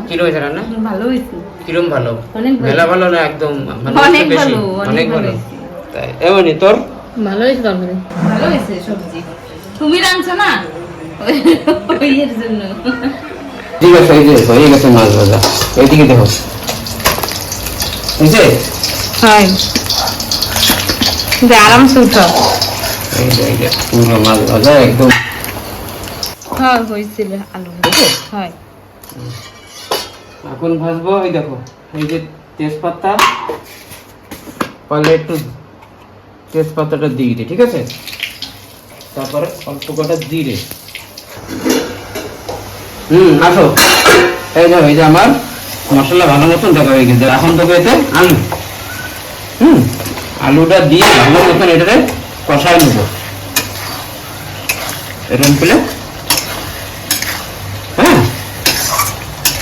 কিরকম হয়েছে রান্না? ভালো হয়েছে। কিরম ভালো? অনেক ভালো। মেলা ভালো না একদম মানে অনেক বেশি? ভালো, অনেক ভালো। হয়েছে। তাই এমনই তোর? ভালো হয়েছে তরকারি। ভালো হয়েছে সবজি। তুমি রাঁধছো না? ওই এর জন্য। ঠিক আছে, এই যে হয়ে গেছে মাছ ভাজা। এইদিকে দেখো। বুঝছে? হয়। যে আরামসে উঠাও। এই যে পুরো মাছ ভাজা একদম। হ্যাঁ হয়েছিল আলু। হয়। এখন ভাজবো, এই দেখো এই যে তেজপাতা, পারলে একটু তেজপাতাটা দিয়ে দিই, ঠিক আছে? তারপরে অল্প কটা জিরে। আসো। এই যে আমার মশলা ভালো মতন দেখা হয়ে গেছে। এখন তোকে এতে আলু, আলুটা দিয়ে ভালো মতন এটাতে কষায় নেবো। এরকম পেলে